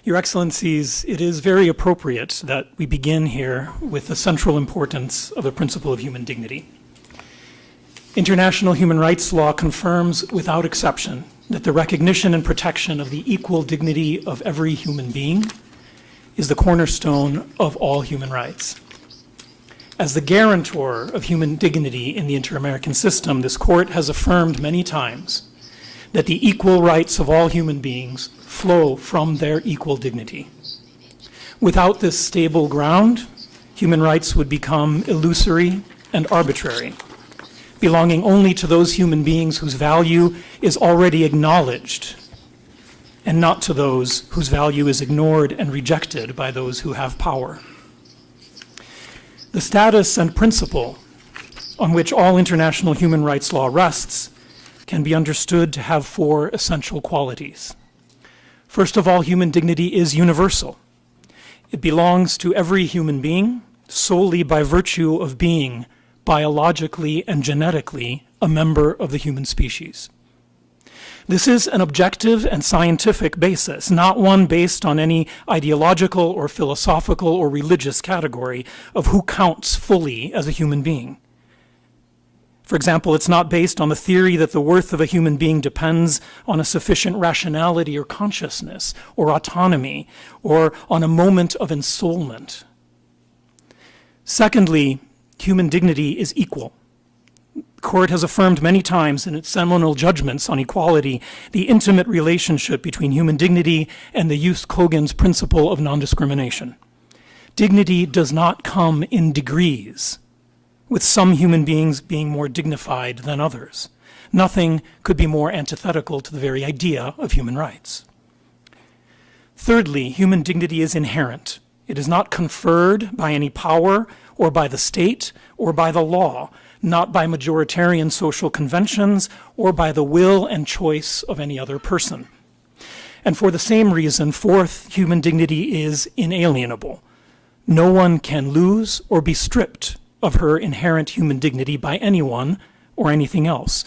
Your Excellencies, it is very appropriate that we begin here with the central importance of the principle of human dignity. International human rights law confirms without exception that the recognition and protection of the equal dignity of every human being is the cornerstone of all human rights. As the guarantor of human dignity in the inter-American system, this court has affirmed many times that the equal rights of all human beings flow from their equal dignity. Without this stable ground, human rights would become illusory and arbitrary, belonging only to those human beings whose value is already acknowledged, and not to those whose value is ignored and rejected by those who have power. The status and principle on which all international human rights law rests can be understood to have four essential qualities. First of all, human dignity is universal. It belongs to every human being solely by virtue of being biologically and genetically a member of the human species. This is an objective and scientific basis, not one based on any ideological or philosophical or religious category of who counts fully as a human being. For example, it's not based on the theory that the worth of a human being depends on a sufficient rationality or consciousness or autonomy or on a moment of ensoulment. Secondly, human dignity is equal. The court has affirmed many times in its seminal judgments on equality the intimate relationship between human dignity and the jus cogens principle of non-discrimination. Dignity does not come in degrees, with some human beings being more dignified than others. Nothing could be more antithetical to the very idea of human rights. Thirdly, human dignity is inherent. It is not conferred by any power or by the state or by the law, not by majoritarian social conventions or by the will and choice of any other person. And for the same reason, fourth, human dignity is inalienable. No one can lose or be stripped of her inherent human dignity by anyone or anything else.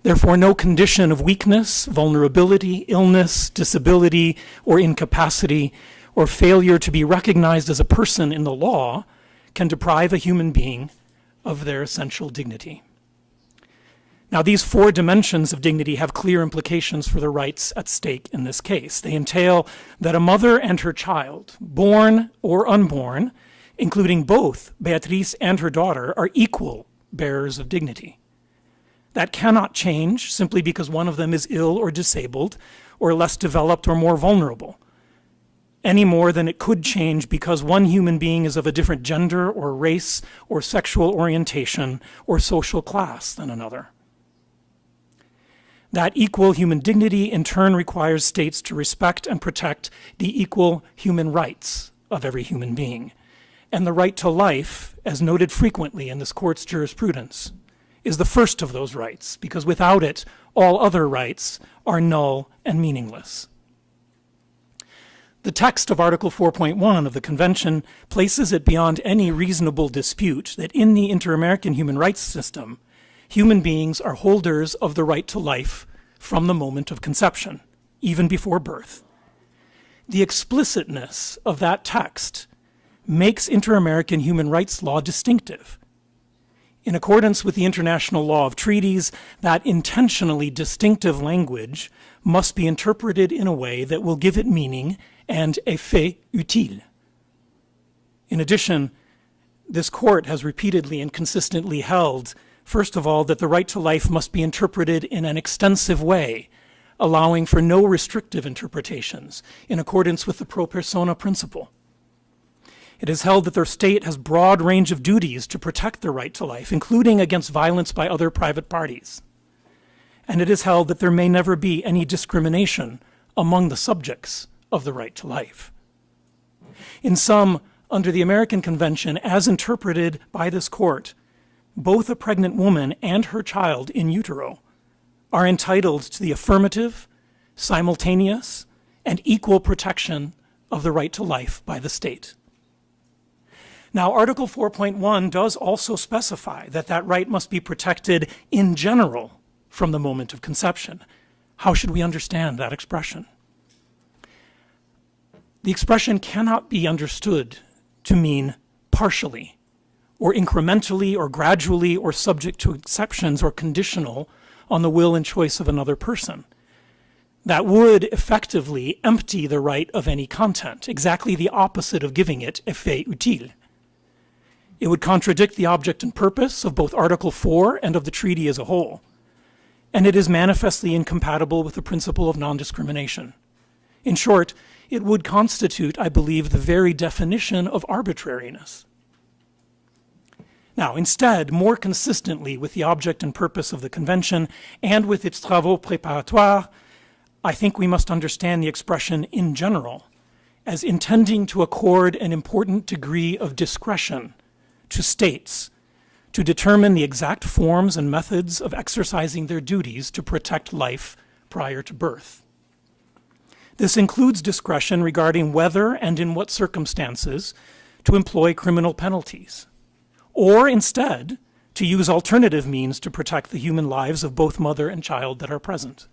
Therefore, no condition of weakness, vulnerability, illness, disability, or incapacity, or failure to be recognized as a person in the law can deprive a human being of their essential dignity. Now, these four dimensions of dignity have clear implications for the rights at stake in this case. They entail that a mother and her child, born or unborn, including both Beatriz and her daughter, are equal bearers of dignity. That cannot change simply because one of them is ill or disabled or less developed or more vulnerable, any more than it could change because one human being is of a different gender or race or sexual orientation or social class than another. That equal human dignity in turn requires states to respect and protect the equal human rights of every human being. And the right to life, as noted frequently in this court's jurisprudence, is the first of those rights, because without it, all other rights are null and meaningless. The text of Article 4.1 of the Convention places it beyond any reasonable dispute that in the inter-American human rights system, human beings are holders of the right to life from the moment of conception, even before birth. The explicitness of that text makes inter-American human rights law distinctive. In accordance with the international law of treaties, that intentionally distinctive language must be interpreted in a way that will give it meaning and effet utile. In addition, this court has repeatedly and consistently held, first of all, that the right to life must be interpreted in an extensive way, allowing for no restrictive interpretations in accordance with the pro persona principle. It is held that their state has broad range of duties to protect the right to life, including against violence by other private parties. And it is held that there may never be any discrimination among the subjects of the right to life. In sum, under the American Convention, as interpreted by this court, both a pregnant woman and her child in utero are entitled to the affirmative, simultaneous, and equal protection of the right to life by the state. Now, Article 4.1 does also specify that that right must be protected in general from the moment of conception. How should we understand that expression? The expression cannot be understood to mean partially, or incrementally, or gradually, or subject to exceptions, or conditional on the will and choice of another person. That would effectively empty the right of any content, exactly the opposite of giving it effet utile. It would contradict the object and purpose of both Article 4 and of the treaty as a whole, and it is manifestly incompatible with the principle of non-discrimination. In short, it would constitute, I believe, the very definition of arbitrariness. Now, instead, more consistently with the object and purpose of the Convention and with its travaux préparatoires, I think we must understand the expression in general as intending to accord an important degree of discretion to states to determine the exact forms and methods of exercising their duties to protect life prior to birth. This includes discretion regarding whether and in what circumstances to employ criminal penalties, or instead to use alternative means to protect the human lives of both mother and child that are present.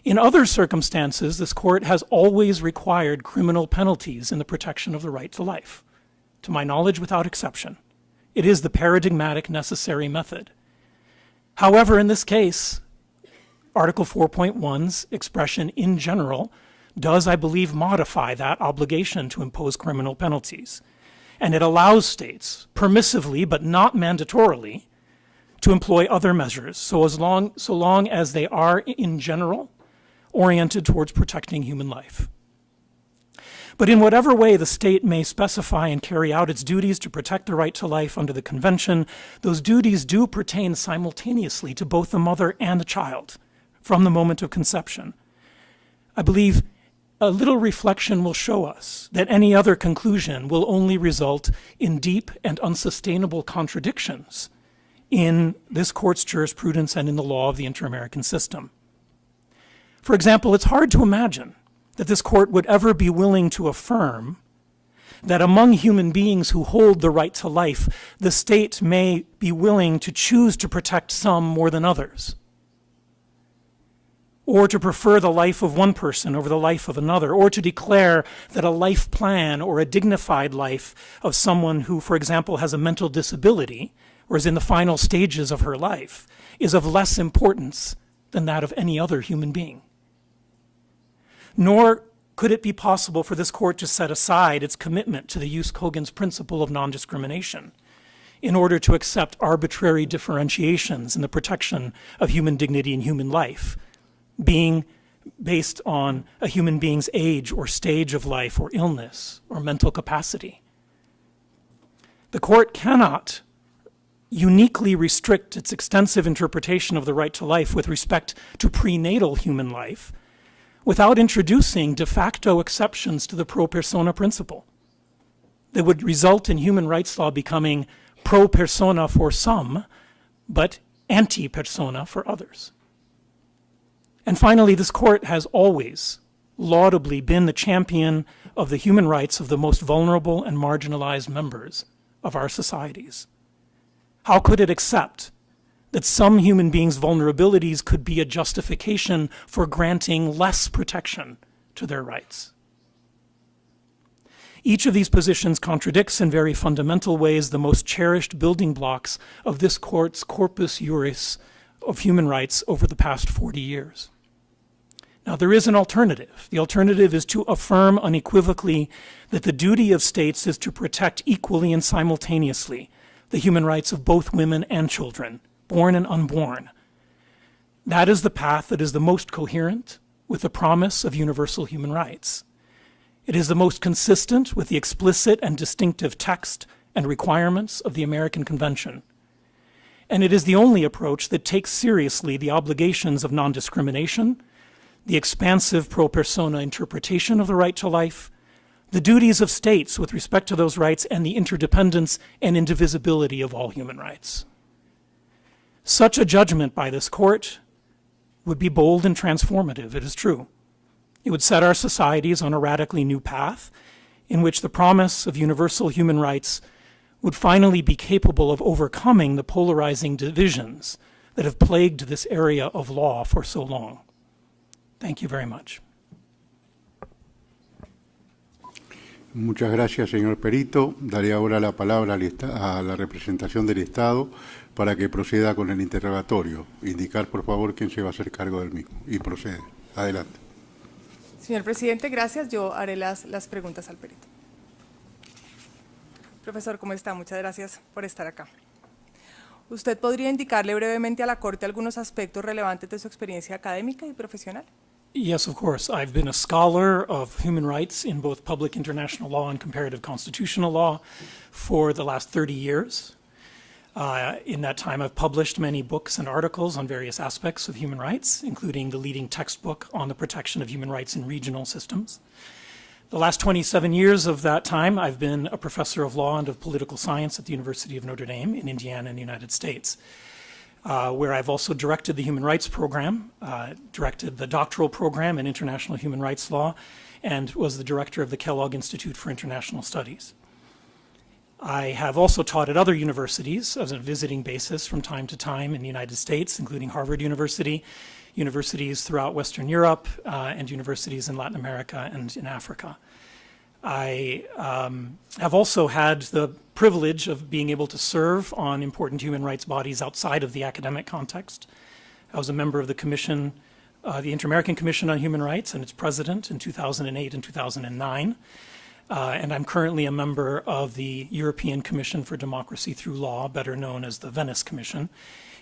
In other circumstances, this court has always required criminal penalties in the protection of the right to life, to my knowledge without exception. It is the paradigmatic necessary method. However, in this case, Article 4.1's expression in general does, I believe, modify that obligation to impose criminal penalties. And it allows states, permissively but not mandatorily, to employ other measures, so long as they are, in general, oriented towards protecting human life. But in whatever way the state may specify and carry out its duties to protect the right to life under the Convention, those duties do pertain simultaneously to both the mother and the child from the moment of conception. I believe a little reflection will show us that any other conclusion will only result in deep and unsustainable contradictions in this court's jurisprudence and in the law of the inter-American system. For example, it's hard to imagine that this court would ever be willing to affirm that among human beings who hold the right to life, the state may be willing to choose to protect some more than others, or to prefer the life of one person over the life of another, or to declare that a life plan or a dignified life of someone who, for example, has a mental disability or is in the final stages of her life is of less importance than that of any other human being. Nor could it be possible for this court to set aside its commitment to the Jus Cogens principle of non-discrimination in order to accept arbitrary differentiations in the protection of human dignity and human life, being based on a human being's age or stage of life or illness or mental capacity. The court cannot uniquely restrict its extensive interpretation of the right to life with respect to prenatal human life without introducing de facto exceptions to the pro persona principle that would result in human rights law becoming pro persona for some, but anti persona for others. And finally, this court has always laudably been the champion of the human rights of the most vulnerable and marginalized members of our societies. How could it accept that some human beings' vulnerabilities could be a justification for granting less protection to their rights? Each of these positions contradicts in very fundamental ways the most cherished building blocks of this court's corpus juris of human rights over the past 40 years. Now, there is an alternative. The alternative is to affirm unequivocally that the duty of states is to protect equally and simultaneously the human rights of both women and children, born and unborn. That is the path that is the most coherent with the promise of universal human rights. It is the most consistent with the explicit and distinctive text and requirements of the American Convention. And it is the only approach that takes seriously the obligations of non-discrimination, the expansive pro persona interpretation of the right to life, the duties of states with respect to those rights, and the interdependence and indivisibility of all human rights. Such a judgment by this court would be bold and transformative, it is true. It would set our societies on a radically new path in which the promise of universal human rights would finally be capable of overcoming the polarizing divisions that have plagued this area of law for so long. Thank you very much. Muchas gracias, señor perito. Daré ahora la palabra a la representación del Estado para que proceda con el interrogatorio. Indicar, por favor, quién se va a hacer cargo del mismo. Y procede. Adelante. Señor presidente, gracias. Yo haré las preguntas al perito. Profesor, ¿cómo está? Muchas gracias por estar acá. ¿Usted podría indicarle brevemente a la Corte algunos aspectos relevantes de su experiencia académica y profesional? Yes, of course. I've been a scholar of human rights in both public international law and comparative constitutional law for the last 30 years. In that time, I've published many books and articles on various aspects of human rights, including the leading textbook on the protection of human rights in regional systems. The last 27 years of that time, I've been a professor of law and of political science at the University of Notre Dame in Indiana in the United States, where I've also directed the human rights program, directed the doctoral program in international human rights law, and was the director of the Kellogg Institute for International Studies. I have also taught at other universities as a visiting basis from time to time in the United States, including Harvard University, universities throughout Western Europe, and universities in Latin America and in Africa. I have also had the privilege of being able to serve on important human rights bodies outside of the academic context. I was a member of the Commission, the Inter-American Commission on Human Rights, and its president in 2008 and 2009. And I'm currently a member of the European Commission for Democracy Through Law, better known as the Venice Commission,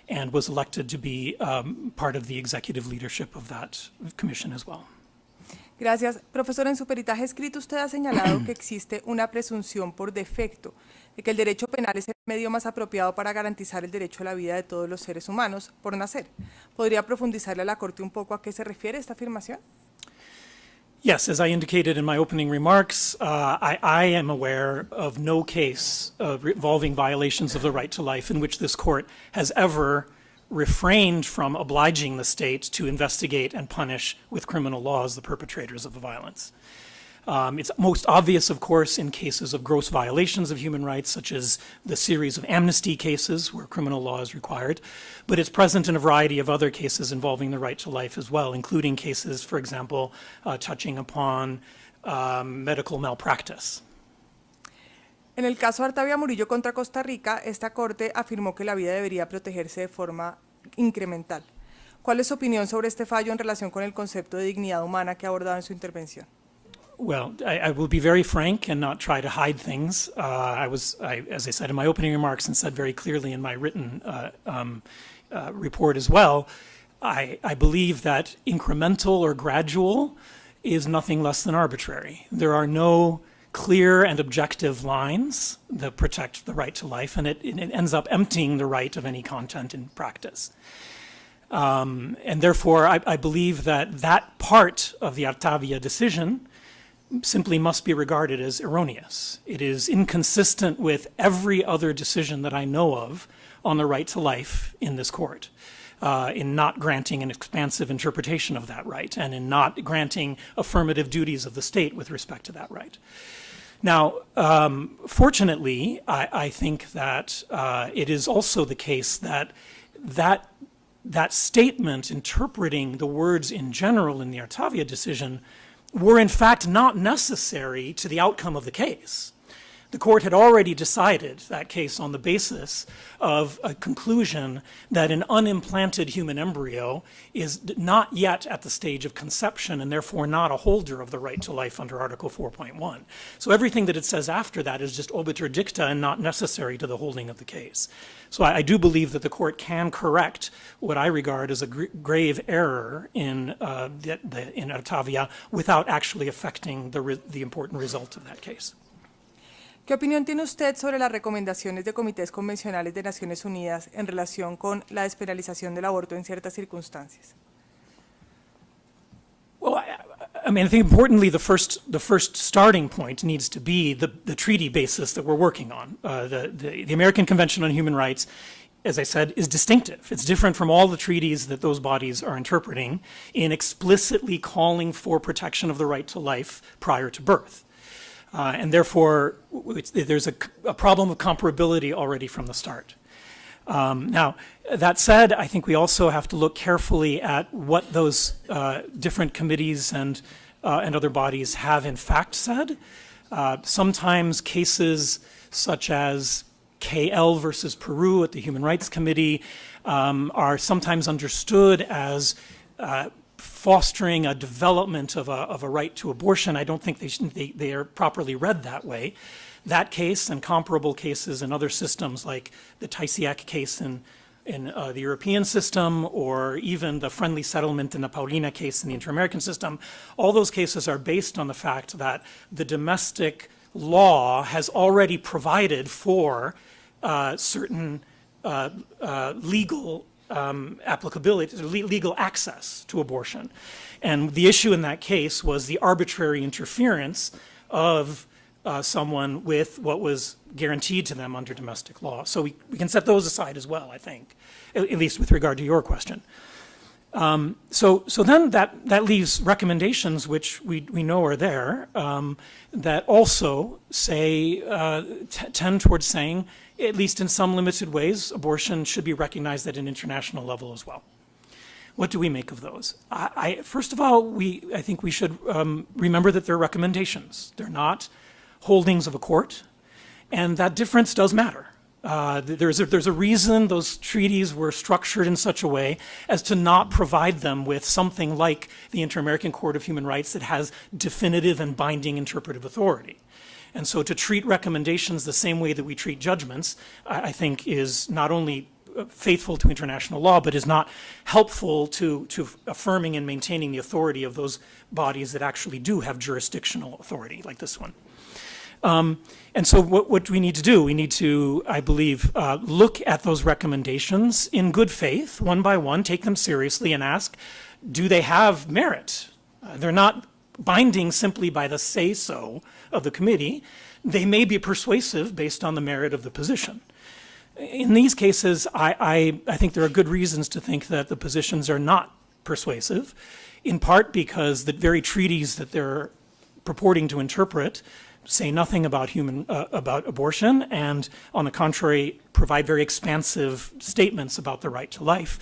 and was elected to be part of the executive leadership of that commission as well. Gracias. Profesor, en su peritaje escrito usted ha señalado que existe una presunción por defecto de que el derecho penal es el medio más apropiado para garantizar el derecho a la vida de todos los seres humanos por nacer. ¿Podría profundizarle a la Corte un poco a qué se refiere esta afirmación? Yes, as I indicated in my opening remarks, I am aware of no case involving violations of the right to life in which this court has ever refrained from obliging the state to investigate and punish with criminal laws the perpetrators of the violence. It's most obvious, of course, in cases of gross violations of human rights, such as the series of amnesty cases where criminal law is required, but it's present in a variety of other cases involving the right to life as well, including cases, for example, touching upon medical malpractice. En el caso Artavia Murillo contra Costa Rica, esta Corte afirmó que la vida debería protegerse de forma incremental. ¿Cuál es su opinión sobre este fallo en relación con el concepto de dignidad humana que ha abordado en su intervención? Well, I will be very frank and not try to hide things. As I said in my opening remarks and said very clearly in my written report as well, I believe that incremental or gradual is nothing less than arbitrary. There are no clear and objective lines that protect the right to life, and it ends up emptying the right of any content in practice. And therefore, I believe that that part of the Artavia decision simply must be regarded as erroneous. It is inconsistent with every other decision that I know of on the right to life in this court, in not granting an expansive interpretation of that right and in not granting affirmative duties of the state with respect to that right. Now, fortunately, I think that it is also the case that statement interpreting the words in general in the Artavia decision were in fact not necessary to the outcome of the case. The court had already decided that case on the basis of a conclusion that an unimplanted human embryo is not yet at the stage of conception and therefore not a holder of the right to life under Article 4.1. So everything that it says after that is just obiter dicta and not necessary to the holding of the case. So I do believe that the court can correct what I regard as a grave error in Artavia without actually affecting the important result of that case. ¿Qué opinión tiene usted sobre las recomendaciones de comités convencionales de Naciones Unidas en relación con la despenalización del aborto en ciertas circunstancias? Well, I mean, I think importantly, the first starting point needs to be the treaty basis that we're working on. The American Convention on Human Rights, as I said, is distinctive. It's different from all the treaties that those bodies are interpreting in explicitly calling for protection of the right to life prior to birth. And therefore, there's a problem of comparability already from the start. Now, that said, I think we also have to look carefully at what those different committees and other bodies have in fact said. Sometimes cases such as KL versus Peru at the Human Rights Committee are sometimes understood as fostering a development of a right to abortion. I don't think they are properly read that way. That case and comparable cases in other systems like the Taisiak case in the European system, or even the friendly settlement in the Paulina case in the inter-American system, all those cases are based on the fact that the domestic law has already provided for certain legal applicability, legal access to abortion. And the issue in that case was the arbitrary interference of someone with what was guaranteed to them under domestic law. So we can set those aside as well, I think, at least with regard to your question. So then that leaves recommendations, which we know are there, that also say, tend towards saying, at least in some limited ways, abortion should be recognized at an international level as well. What do we make of those? First of all, I think we should remember that they're recommendations. They're not holdings of a court, and that difference does matter. There's a reason those treaties were structured in such a way as to not provide them with something like the Inter-American Court of Human Rights that has definitive and binding interpretive authority. And so to treat recommendations the same way that we treat judgments, I think is not only faithful to international law, but is not helpful to affirming and maintaining the authority of those bodies that actually do have jurisdictional authority, like this one. And so what do we need to do? We need to, I believe, look at those recommendations in good faith, one by one, take them seriously and ask, do they have merit? They're not binding simply by the say-so of the committee. They may be persuasive based on the merit of the position. In these cases, I think there are good reasons to think that the positions are not persuasive, in part because the very treaties that they're purporting to interpret say nothing about about abortion, and on the contrary, provide very expansive statements about the right to life.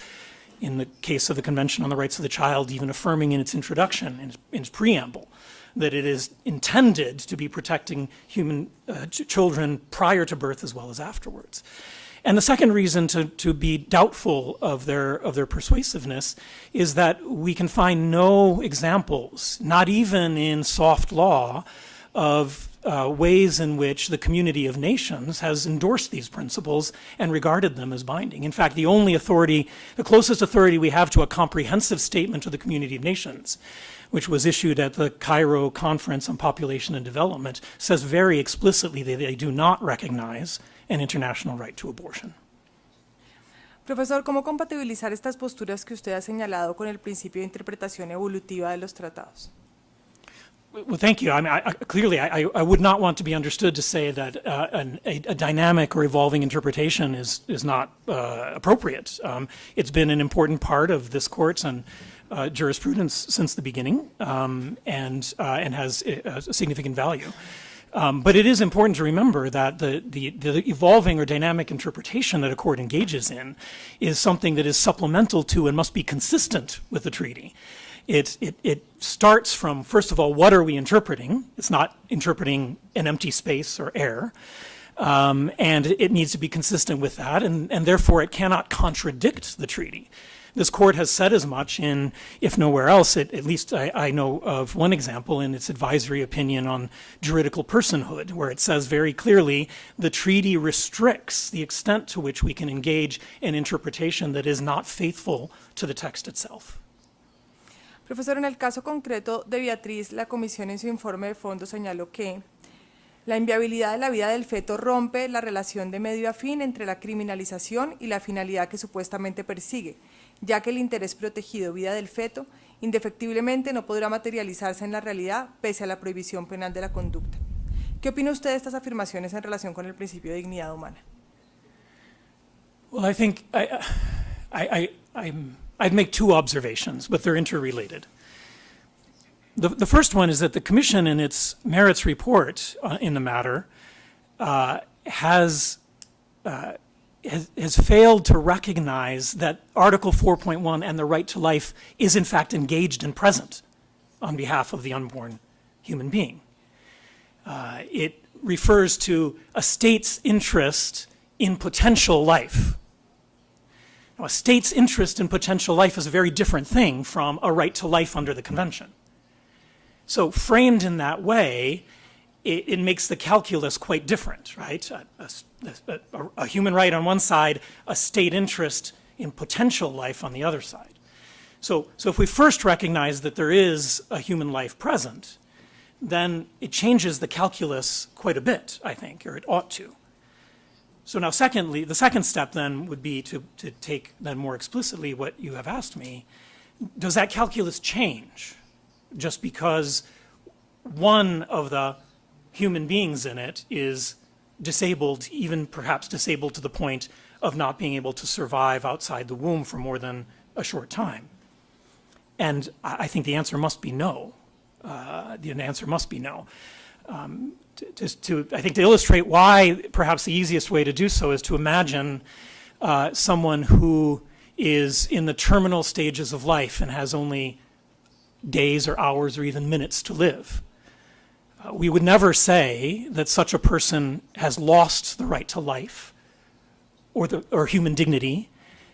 In the case of the Convention on the Rights of the Child, even affirming in its introduction, in its preamble, that it is intended to be protecting children prior to birth as well as afterwards. And the second reason to be doubtful of their persuasiveness is that we can find no examples, not even in soft law, of ways in which the community of nations has endorsed these principles and regarded them as binding. In fact, the closest authority we have to a comprehensive statement of the community of nations, which was issued at the Cairo Conference on Population and Development, says very explicitly that they do not recognize an international right to abortion. Profesor, ¿cómo compatibilizar estas posturas que usted ha señalado con el principio de interpretación evolutiva de los tratados? Well, thank you. I mean, clearly, I would not want to be understood to say that a dynamic or evolving interpretation is not appropriate. It's been an important part of this court's and jurisprudence since the beginning, and has a significant value. But it is important to remember that the evolving or dynamic interpretation that a court engages in is something that is supplemental to and must be consistent with the treaty. It starts from, first of all, what are we interpreting? It's not interpreting an empty space or air. And it needs to be consistent with that, and therefore it cannot contradict the treaty. This court has said as much in, if nowhere else, at least I know of one example in its advisory opinion on juridical personhood, where it says very clearly the treaty restricts the extent to which we can engage in interpretation that is not faithful to the text itself. Profesor, en el caso concreto de Beatriz, la comisión en su informe de fondo señaló que la inviabilidad de la vida del feto rompe la relación de medio a fin entre la criminalización y la finalidad que supuestamente persigue, ya que el interés protegido vida del feto indefectiblemente no podrá materializarse en la realidad pese a la prohibición penal de la conducta. ¿Qué opina usted de estas afirmaciones en relación con el principio de dignidad humana? Well, I think I'd make two observations, but they're interrelated. The first one is that the Commission in its merits report in the matter has failed to recognize that Article 4.1 and the right to life is in fact engaged and present on behalf of the unborn human being. It refers to a state's interest in potential life. Now, a state's interest in potential life is a very different thing from a right to life under the Convention. So framed in that way, it makes the calculus quite different, right? A human right on one side, a state interest in potential life on the other side. So if we first recognize that there is a human life present, then it changes the calculus quite a bit, I think, or it ought to. So now secondly, the second step then would be to take then more explicitly what you have asked me. Does that calculus change just because one of the human beings in it is disabled, even perhaps disabled to the point of not being able to survive outside the womb for more than a short time? And I think the answer must be no. The answer must be no. I think to illustrate why, perhaps the easiest way to do so is to imagine someone who is in the terminal stages of life and has only days or hours or even minutes to live. We would never say that such a person has lost the right to life or human dignity,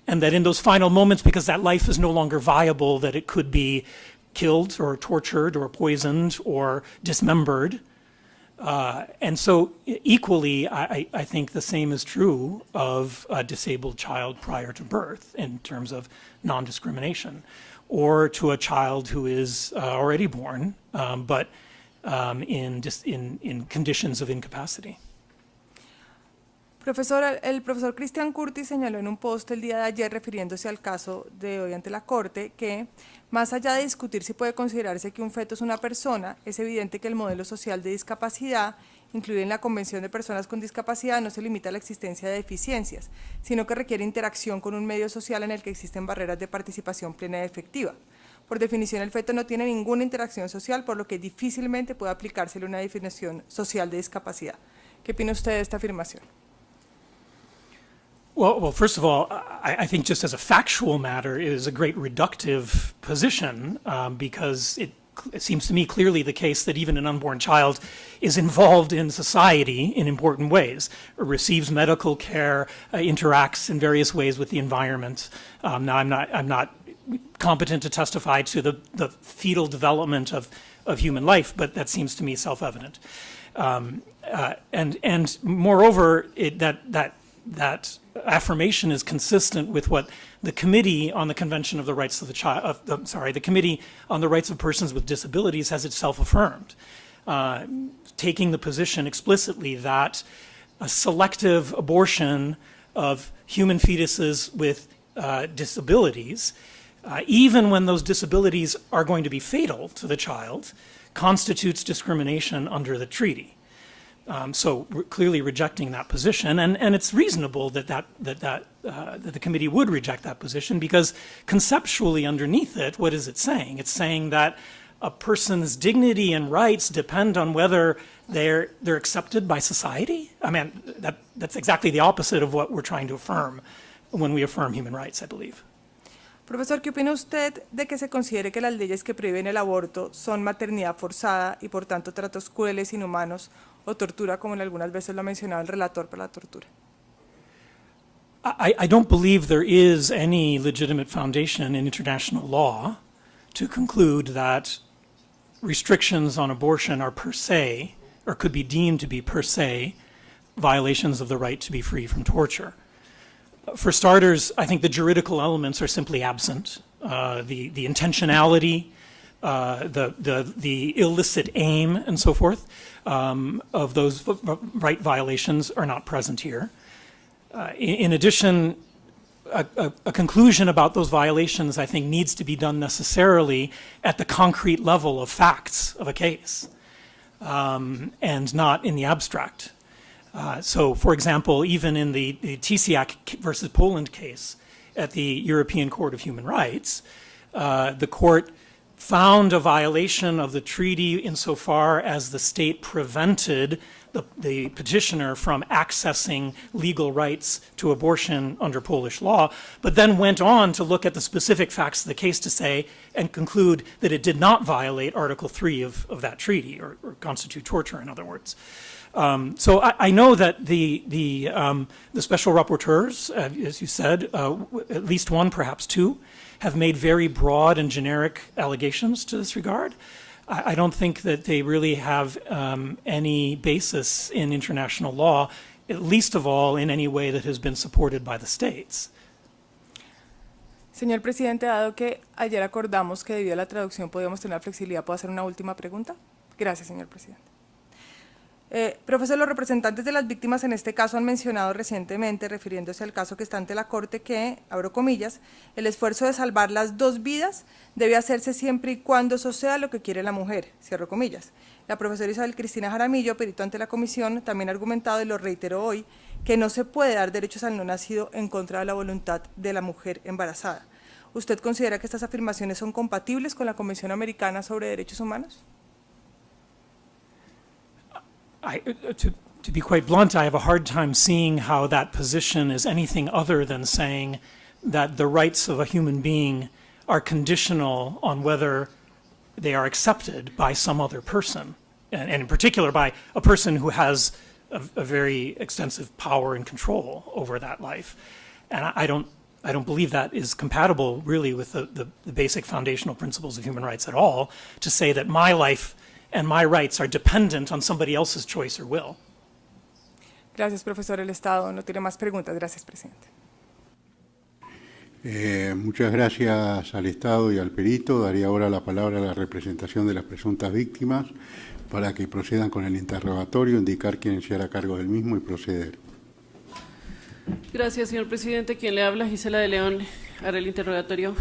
and that in those final moments, because that life is no longer viable, that it could be killed or tortured or poisoned or dismembered. And so equally, I think the same is true of a disabled child prior to birth in terms of non-discrimination, or to a child who is already born, but in conditions of incapacity. Profesor, el profesor Christian Curtis señaló en un post el día de ayer, refiriéndose al caso de hoy ante la Corte, que más allá de discutir si puede considerarse que un feto es una persona, es evidente que el modelo social de discapacidad, incluido en la Convención de Personas con Discapacidad, no se limita a la existencia de deficiencias, sino que requiere interacción con un medio social en el que existen barreras de participación plena y efectiva. Por definición, el feto no tiene ninguna interacción social, por lo que difícilmente puede aplicársele una definición social de discapacidad. ¿Qué opina usted de esta afirmación? Well, first of all, I think just as a factual matter, it is a great reductive position because it seems to me clearly the case that even an unborn child is involved in society in important ways, receives medical care, interacts in various ways with the environment. Now, I'm not competent to testify to the fetal development of human life, but that seems to me self-evident. And moreover, that affirmation is consistent with what the Committee on the Convention of the Rights of the Child, the Committee on the Rights of Persons with Disabilities has itself affirmed, taking the position explicitly that a selective abortion of human fetuses with disabilities, even when those disabilities are going to be fatal to the child, constitutes discrimination under the treaty. So clearly rejecting that position, and it's reasonable that the committee would reject that position, because conceptually underneath it, what is it saying? It's saying that a person's dignity and rights depend on whether they're accepted by society. I mean, that's exactly the opposite of what we're trying to affirm when we affirm human rights, I believe. Profesor, ¿qué opina usted de que se considere que las leyes que prohíben el aborto son maternidad forzada y por tanto tratos crueles, inhumanos o tortura, como en algunas veces lo ha mencionado el relator para la tortura? I don't believe there is any legitimate foundation in international law to conclude that restrictions on abortion are per se, or could be deemed to be per se, violations of the right to be free from torture. For starters, I think the juridical elements are simply absent. The intentionality, the illicit aim, and so forth, of those right violations are not present here. In addition, a conclusion about those violations, I think, needs to be done necessarily at the concrete level of facts of a case, and not in the abstract. So, for example, even in the TCAC versus Poland case at the European Court of Human Rights, the court found a violation of the treaty insofar as the state prevented the petitioner from accessing legal rights to abortion under Polish law, but then went on to look at the specific facts of the case to say and conclude that it did not violate Article 3 of that treaty, or constitute torture, in other words. So I know that the special rapporteurs, as you said, at least one, perhaps two, have made very broad and generic allegations to this regard. I don't think that they really have any basis in international law, at least of all in any way that has been supported by the states. Señor presidente, dado que ayer acordamos que debido a la traducción podíamos tener flexibilidad, ¿puedo hacer una última pregunta? Gracias, señor presidente. Profesor, los representantes de las víctimas en este caso han mencionado recientemente, refiriéndose al caso que está ante la Corte, que, abro comillas, el esfuerzo de salvar las dos vidas debe hacerse siempre y cuando eso sea lo que quiere la mujer, cierro comillas. La profesora Isabel Cristina Jaramillo, perito ante la comisión, también ha argumentado, y lo reiteró hoy, que no se puede dar derechos al no nacido en contra de la voluntad de la mujer embarazada. ¿Usted considera que estas afirmaciones son compatibles con la Convención Americana sobre Derechos Humanos? To be quite blunt, I have a hard time seeing how that position is anything other than saying that the rights of a human being are conditional on whether they are accepted by some other person, and in particular by a person who has a very extensive power and control over that life. And I don't believe that is compatible really with the basic foundational principles of human rights at all, to say that my life and my rights are dependent on somebody else's choice or will. Gracias, profesor. El Estado no tiene más preguntas. Gracias, presidente. Muchas gracias al Estado y al perito. Daría ahora la palabra a la representación de las presuntas víctimas para que procedan con el interrogatorio, indicar quién se hará cargo del mismo y proceder. Gracias, señor presidente. Quien le habla, Gisela de León, hará el interrogatorio.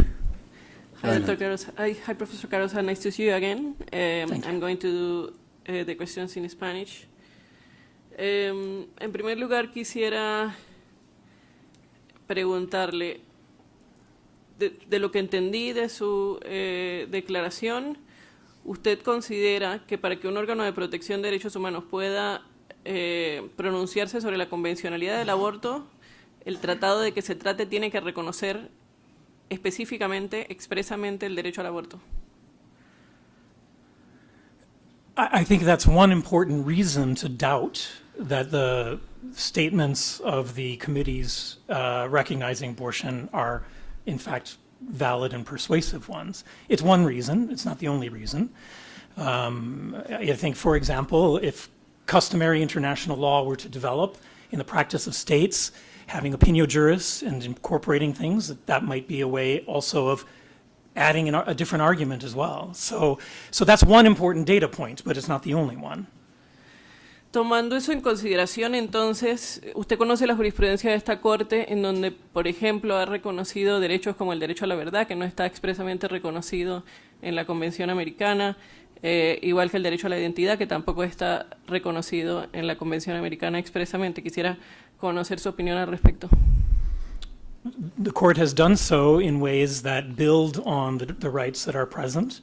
Hi, Dr. Carozza. Hi, Professor Carozza. Nice to see you again. I'm going to do the questions in Spanish. En primer lugar, quisiera preguntarle, de lo que entendí de su declaración, ¿usted considera que para que un órgano de protección de derechos humanos pueda pronunciarse sobre la convencionalidad del aborto, el tratado de que se trate tiene que reconocer específicamente, expresamente, el derecho al aborto? I think that's one important reason to doubt that the statements of the committees recognizing abortion are, in fact, valid and persuasive ones. It's one reason, it's not the only reason. I think, for example, if customary international law were to develop in the practice of states, having opinio juris and incorporating things, that might be a way also of adding a different argument as well. So that's one important data point, but it's not the only one. Tomando eso en consideración, entonces, usted conoce la jurisprudencia de esta Corte, en donde, por ejemplo, ha reconocido derechos como el derecho a la verdad, que no está expresamente reconocido en la Convención Americana, igual que el derecho a la identidad, que tampoco está reconocido en la Convención Americana expresamente. Quisiera conocer su opinión al respecto. The court has done so in ways that build on the rights that are present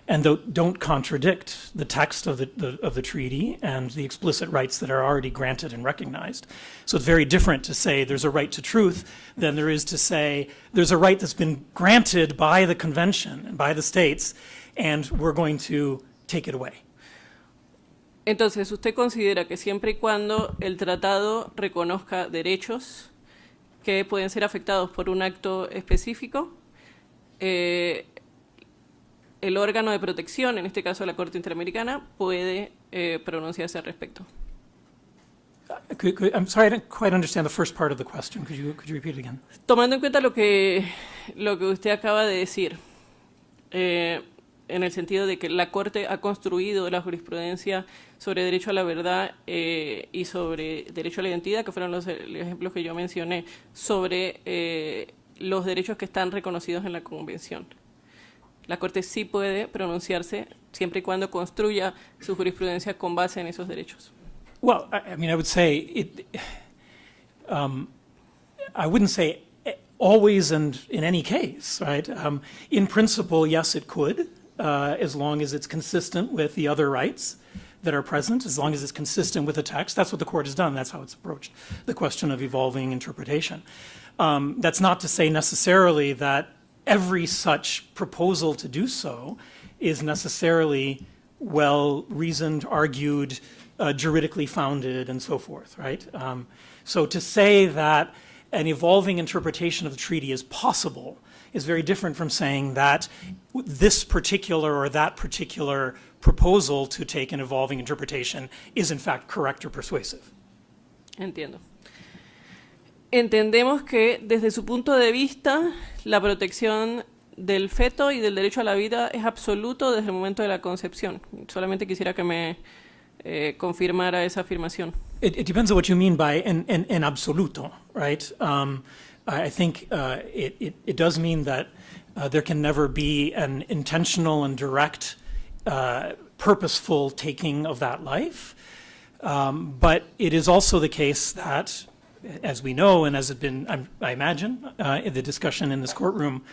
and don't contradict the text of the treaty and the explicit rights that are already granted and recognized. So it's very different to say there's a right to truth than there is to say there's a right that's been granted by the convention and by the states, and we're going to take it away. Entonces, ¿usted considera que siempre y cuando el tratado reconozca derechos que pueden ser afectados por un acto específico, el órgano de protección, en este caso la Corte Interamericana, puede pronunciarse al respecto? I'm sorry, I didn't quite understand the first part of the question. Could you repeat it again? Tomando en cuenta lo que usted acaba de decir, en el sentido de que la Corte ha construido la jurisprudencia sobre derecho a la verdad y sobre derecho a la identidad, que fueron los ejemplos que yo mencioné, sobre los derechos que están reconocidos en la Convención. La Corte sí puede pronunciarse siempre y cuando construya su jurisprudencia con base en esos derechos. Well, I mean, I would say I wouldn't say always and in any case, right? In principle, yes, it could, as long as it's consistent with the other rights that are present, as long as it's consistent with the text. That's what the court has done. That's how it's approached the question of evolving interpretation. That's not to say necessarily that every such proposal to do so is necessarily well-reasoned, argued, juridically founded, and so forth, right? So to say that an evolving interpretation of the treaty is possible is very different from saying that this particular or that particular proposal to take an evolving interpretation is in fact correct or persuasive. Entiendo. Entendemos que desde su punto de vista la protección del feto y del derecho a la vida es absoluto desde el momento de la concepción. Solamente quisiera que me confirmara esa afirmación. It depends on what you mean by en absoluto, right? I think it does mean that there can never be an intentional and direct, purposeful taking of that life. But it is also the case that, as we know, and as has been, I imagine, in the discussion in this courtroom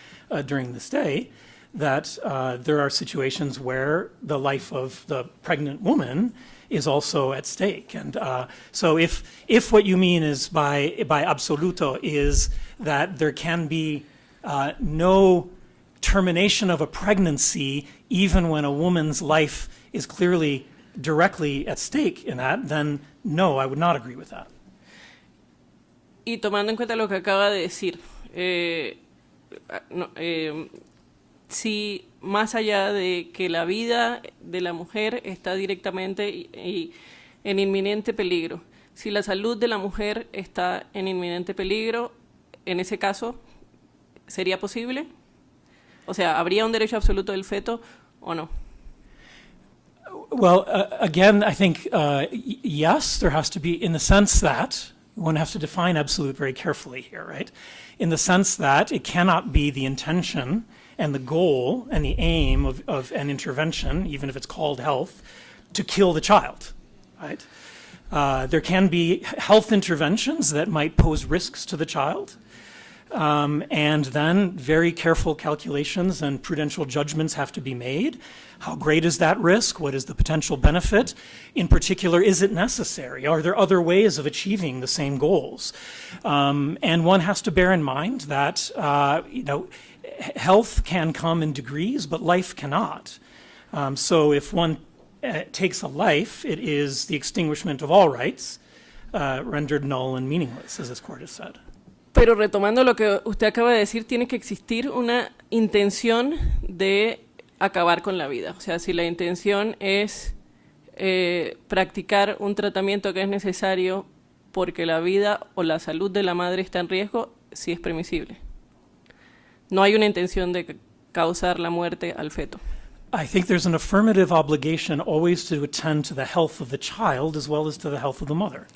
during this day, that there are situations where the life of the pregnant woman is also at stake. And so if what you mean is by absoluto is that there can be no termination of a pregnancy even when a woman's life is clearly directly at stake in that, then no, I would not agree with that. Y tomando en cuenta lo que acaba de decir, si más allá de que la vida de la mujer está directamente en inminente peligro, si la salud de la mujer está en inminente peligro, en ese caso, ¿sería posible? O sea, ¿habría un derecho absoluto del feto o no? Well, again, I think yes, there has to be, in the sense that one has to define absolute very carefully here, right? In the sense that it cannot be the intention and the goal and the aim of an intervention, even if it's called health, to kill the child, right? There can be health interventions that might pose risks to the child, and then very careful calculations and prudential judgments have to be made. How great is that risk? What is the potential benefit? In particular, is it necessary? Are there other ways of achieving the same goals? And one has to bear in mind that, health can come in degrees, but life cannot. So if one takes a life, it is the extinguishment of all rights, rendered null and meaningless, as this court has said. Pero retomando lo que usted acaba de decir, tiene que existir una intención de acabar con la vida. O sea, si la intención es practicar un tratamiento que es necesario porque la vida o la salud de la madre está en riesgo, sí es permisible. No hay una intención de causar la muerte al feto. I think there's an affirmative obligation always to attend to the health of the child as well as to the health of the mother.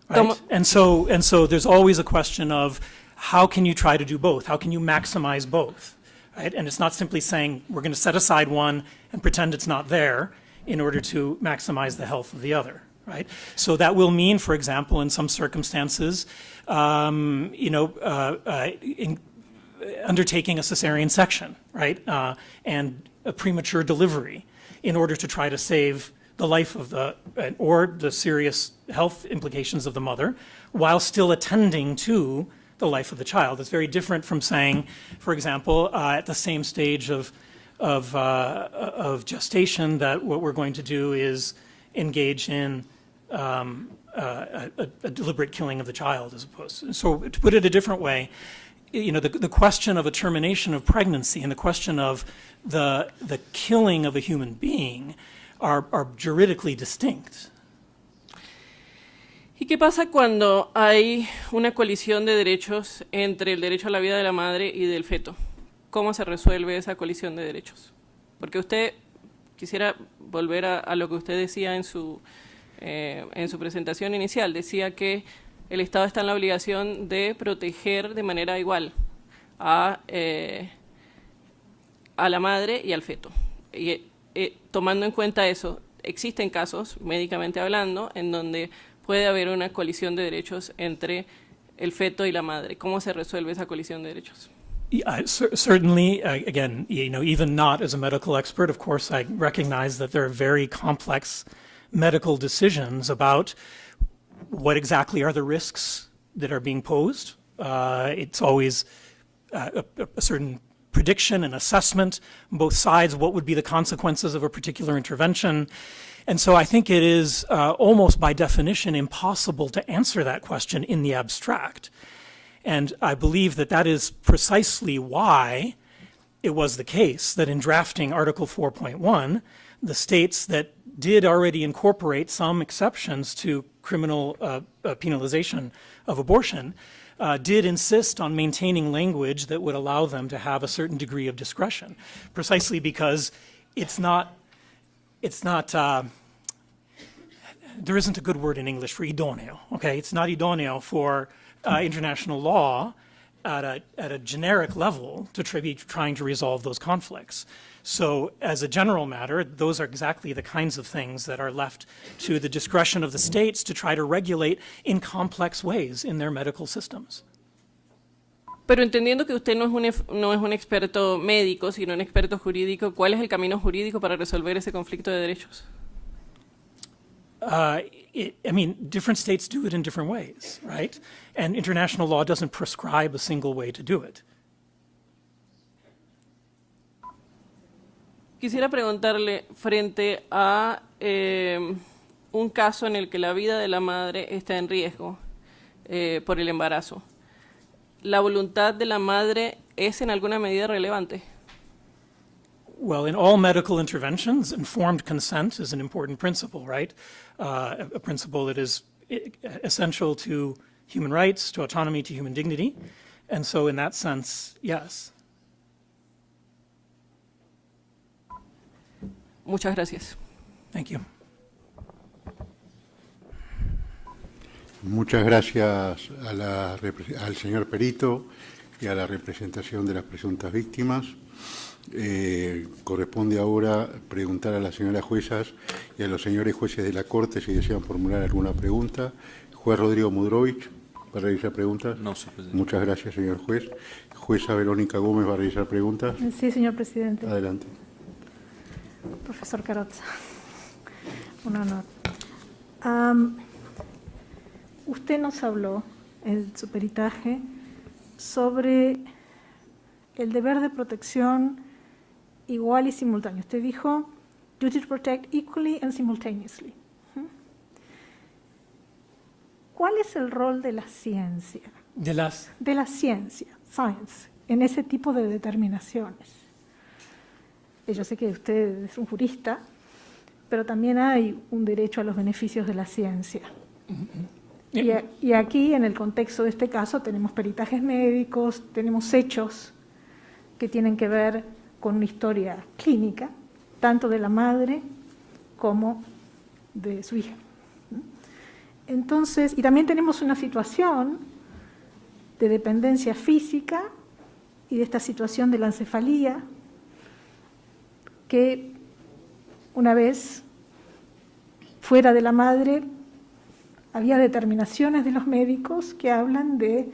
Right? And so there's always a question of how can you try to do both? How can you maximize both? Right? And it's not simply saying we're going to set aside one and pretend it's not there in order to maximize the health of the other. Right? So that will mean, for example, in some circumstances, undertaking a cesarean section, right, and a premature delivery in order to try to save the life of or the serious health implications of the mother, while still attending to the life of the child. It's very different from saying, for example, at the same stage of gestation, that what we're going to do is engage in a deliberate killing of the child, as opposed to. So to put it a different way, the question of a termination of pregnancy and the question of the killing of a human being are juridically distinct. ¿Y qué pasa cuando hay una colisión de derechos entre el derecho a la vida de la madre y del feto? ¿Cómo se resuelve esa colisión de derechos? Porque usted, quisiera volver a lo que usted decía en su presentación inicial, decía que el Estado está en la obligación de proteger de manera igual a la madre y al feto. Y tomando en cuenta eso, existen casos, médicamente hablando, en donde puede haber una colisión de derechos entre el feto y la madre. ¿Cómo se resuelve esa colisión de derechos? Certainly, again, even not as a medical expert, of course, I recognize that there are very complex medical decisions about what exactly are the risks that are being posed. It's always a certain prediction and assessment on both sides, what would be the consequences of a particular intervention. And so I think it is almost by definition impossible to answer that question in the abstract. And I believe that that is precisely why it was the case that in drafting Article 4.1, the states that did already incorporate some exceptions to criminal penalization of abortion did insist on maintaining language that would allow them to have a certain degree of discretion, precisely because there isn't a good word in English for idoneo, okay? It's not idoneo for international law at a generic level to be trying to resolve those conflicts. So as a general matter, those are exactly the kinds of things that are left to the discretion of the states to try to regulate in complex ways in their medical systems. Pero entendiendo que usted no es un experto médico, sino un experto jurídico, ¿cuál es el camino jurídico para resolver ese conflicto de derechos? Different states do it in different ways, right? And international law doesn't prescribe a single way to do it. Quisiera preguntarle, frente a un caso en el que la vida de la madre está en riesgo por el embarazo, ¿la voluntad de la madre es en alguna medida relevante? Well, in all medical interventions, informed consent is an important principle, right? A principle that is essential to human rights, to autonomy, to human dignity. And so in that sense, yes. Muchas gracias. Thank you. Muchas gracias al señor perito y a la representación de las presuntas víctimas. Corresponde ahora preguntar a las señoras juezas y a los señores jueces de la Corte si desean formular alguna pregunta. Juez Rodrigo Mudrovich, ¿va a realizar preguntas? No, señor presidente. Muchas gracias, señor juez. Jueza Verónica Gómez, ¿va a realizar preguntas? Sí, señor presidente. Adelante. Profesor Carozza, un honor. Usted nos habló en su peritaje sobre el deber de protección igual y simultáneo. Usted dijo, duty to protect equally and simultaneously. ¿Cuál es el rol de la ciencia? De la ciencia, science, en ese tipo de determinaciones. Yo sé que usted es un jurista, pero también hay un derecho a los beneficios de la ciencia. Y aquí, en el contexto de este caso, tenemos peritajes médicos, tenemos hechos que tienen que ver con una historia clínica, tanto de la madre como de su hija. Entonces, y también tenemos una situación de dependencia física y de esta situación de la encefalía, que una vez fuera de la madre había determinaciones de los médicos que hablan de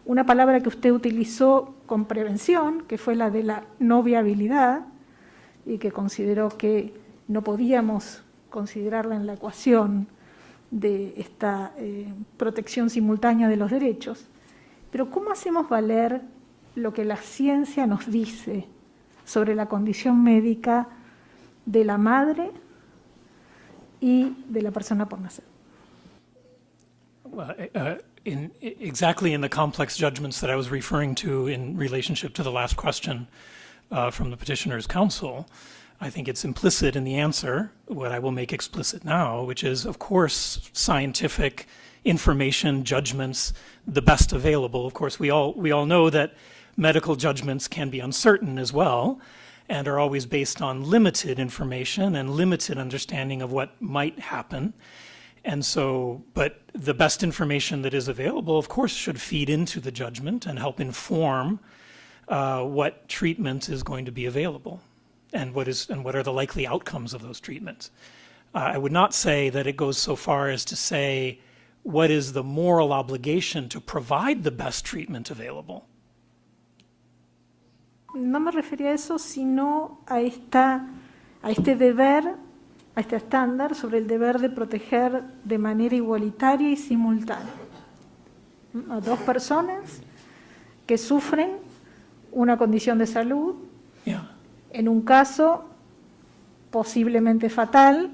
una palabra que usted utilizó con prevención, que fue la de la no viabilidad, y que consideró que no podíamos considerarla en la ecuación de esta protección simultánea de los derechos. Pero ¿cómo hacemos valer lo que la ciencia nos dice sobre la condición médica de la madre y de la persona por nacer? Exactly in the complex judgments that I was referring to in relationship to the last question from the petitioner's counsel, I think it's implicit in the answer, what I will make explicit now, which is, of course, scientific information, judgments, the best available. Of course, we all know that medical judgments can be uncertain as well, and are always based on limited information and limited understanding of what might happen. And so, but the best information that is available, of course, should feed into the judgment and help inform what treatment is going to be available and what are the likely outcomes of those treatments. I would not say that it goes so far as to say what is the moral obligation to provide the best treatment available. No me refería a eso, sino a este deber, a este estándar sobre el deber de proteger de manera igualitaria y simultánea a dos personas que sufren una condición de salud, Yeah. en un caso posiblemente fatal,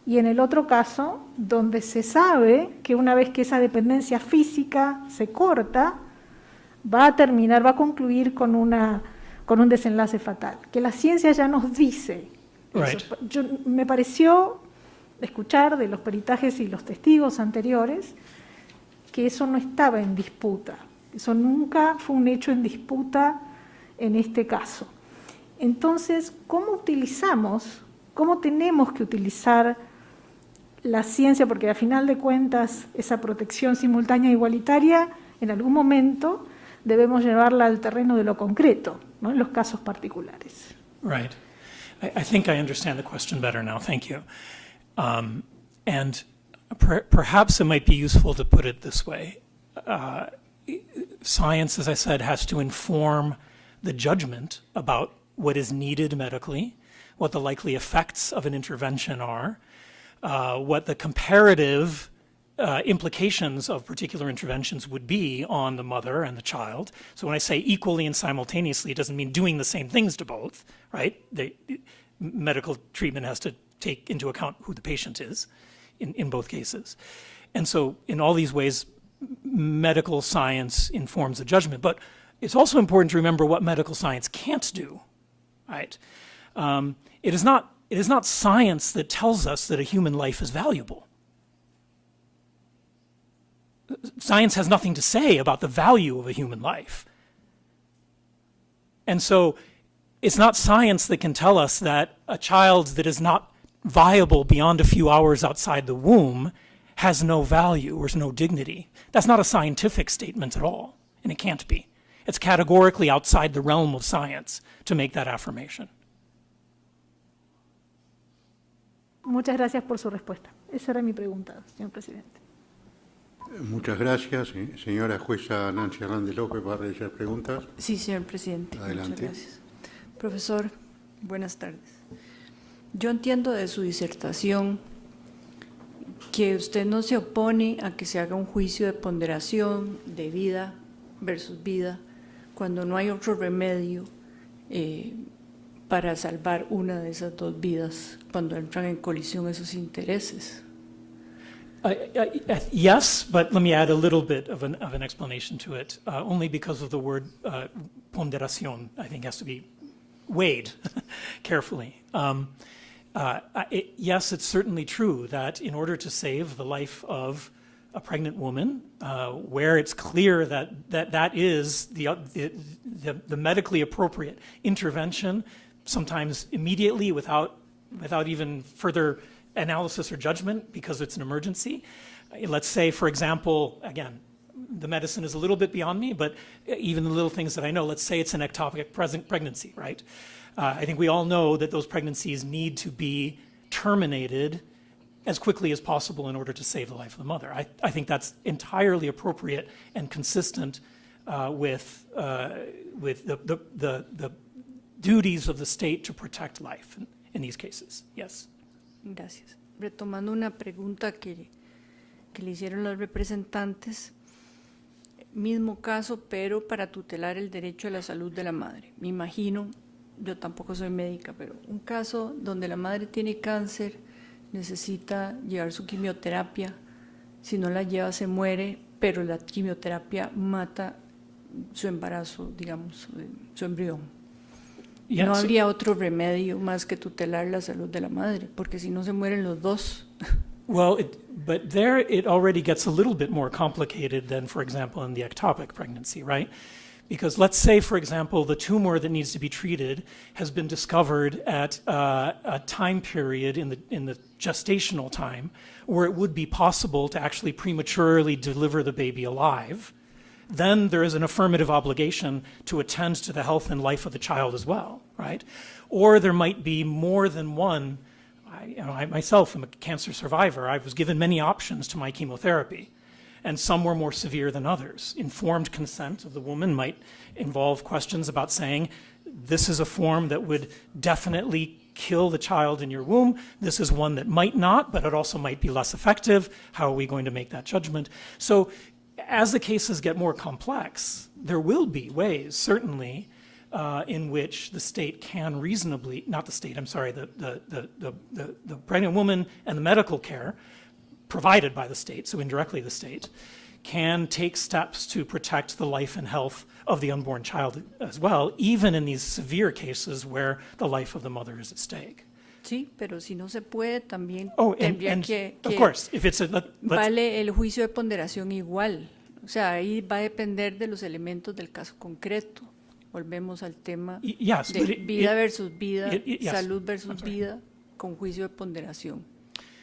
y en el otro caso donde se sabe que una vez que esa dependencia física se corta, va a concluir con un desenlace fatal, que la ciencia ya nos dice. Right. Me pareció escuchar de los peritajes y los testigos anteriores que eso no estaba en disputa, eso nunca fue un hecho en disputa en este caso. Entonces, ¿cómo tenemos que utilizar la ciencia? Porque a final de cuentas esa protección simultánea e igualitaria en algún momento debemos llevarla al terreno de lo concreto, ¿no? En los casos particulares. Right. I think I understand the question better now. Thank you. And perhaps it might be useful to put it this way. Science, as I said, has to inform the judgment about what is needed medically, what the likely effects of an intervention are, what the comparative implications of particular interventions would be on the mother and the child. So when I say equally and simultaneously, it doesn't mean doing the same things to both, right? Medical treatment has to take into account who the patient is in both cases. And so in all these ways, medical science informs the judgment. But it's also important to remember what medical science can't do, right? It is not science that tells us that a human life is valuable. Science has nothing to say about the value of a human life. And so it's not science that can tell us that a child that is not viable beyond a few hours outside the womb has no value or no dignity. That's not a scientific statement at all, and it can't be. It's categorically outside the realm of science to make that affirmation. Muchas gracias por su respuesta. Esa era mi pregunta, señor presidente. Muchas gracias. Señora jueza Nancy Hernández López, ¿va a realizar preguntas? Sí, señor presidente. Adelante. Muchas gracias. Profesor, buenas tardes. Yo entiendo de su disertación que usted no se opone a que se haga un juicio de ponderación de vida versus vida cuando no hay otro remedio para salvar una de esas dos vidas cuando entran en colisión esos intereses. Yes, but let me add a little bit of an explanation to it, only because of the word ponderación, I think has to be weighed carefully. Yes, it's certainly true that in order to save the life of a pregnant woman, where it's clear that is the medically appropriate intervention, sometimes immediately without even further analysis or judgment because it's an emergency. Let's say, for example, again, the medicine is a little bit beyond me, but even the little things that I know, let's say it's an ectopic pregnancy, right? I think we all know that those pregnancies need to be terminated as quickly as possible in order to save the life of the mother. I think that's entirely appropriate and consistent with the duties of the state to protect life in these cases. Yes. Gracias. Retomando una pregunta que le hicieron los representantes, mismo caso, pero para tutelar el derecho a la salud de la madre. Me imagino, yo tampoco soy médica, pero un caso donde la madre tiene cáncer, necesita llevar su quimioterapia, si no la lleva se muere, pero la quimioterapia mata su embarazo, digamos, su embrión. Yes. No habría otro remedio más que tutelar la salud de la madre, porque si no se mueren los dos. Well, but there it already gets a little bit more complicated than, for example, in the ectopic pregnancy, right? Because let's say, for example, the tumor that needs to be treated has been discovered at a time period in the gestational time where it would be possible to actually prematurely deliver the baby alive. Then there is an affirmative obligation to attend to the health and life of the child as well, right? Or there might be more than one. I myself am a cancer survivor. I was given many options to my chemotherapy. and some were more severe than others. Informed consent of the woman might involve questions about saying, this is a form that would definitely kill the child in your womb. This is one that might not, but it also might be less effective. How are we going to make that judgment? So as the cases get more complex, there will be ways, certainly, in which the state can reasonably, not the state, I'm sorry, the pregnant woman and the medical care provided by the state, so indirectly the state, can take steps to protect the life and health of the unborn child as well, even in these severe cases where the life of the mother is at stake. Sí, pero si no se puede, también Oh, tendría and que of course, if it's a, vale el juicio de ponderación igual. O sea, ahí va a depender de los elementos del caso concreto. Volvemos al tema yes, de but vida versus vida, yes, salud versus vida, con juicio de ponderación.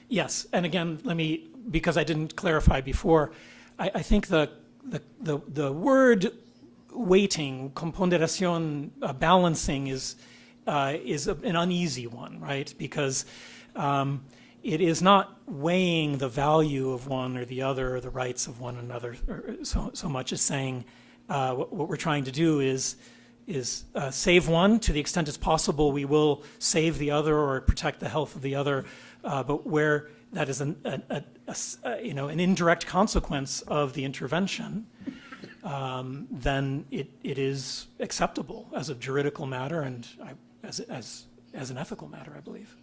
Yes, and again, let me, because I didn't clarify before, I think the word weighting, con ponderación, balancing is an uneasy one, right? Because it is not weighing the value of one or the other or the rights of one another so much as saying what we're trying to do is save one to the extent it's possible. We will save the other or protect the health of the other, but where that is an indirect consequence of the intervention, then it is acceptable as a juridical matter and as an ethical matter, I believe.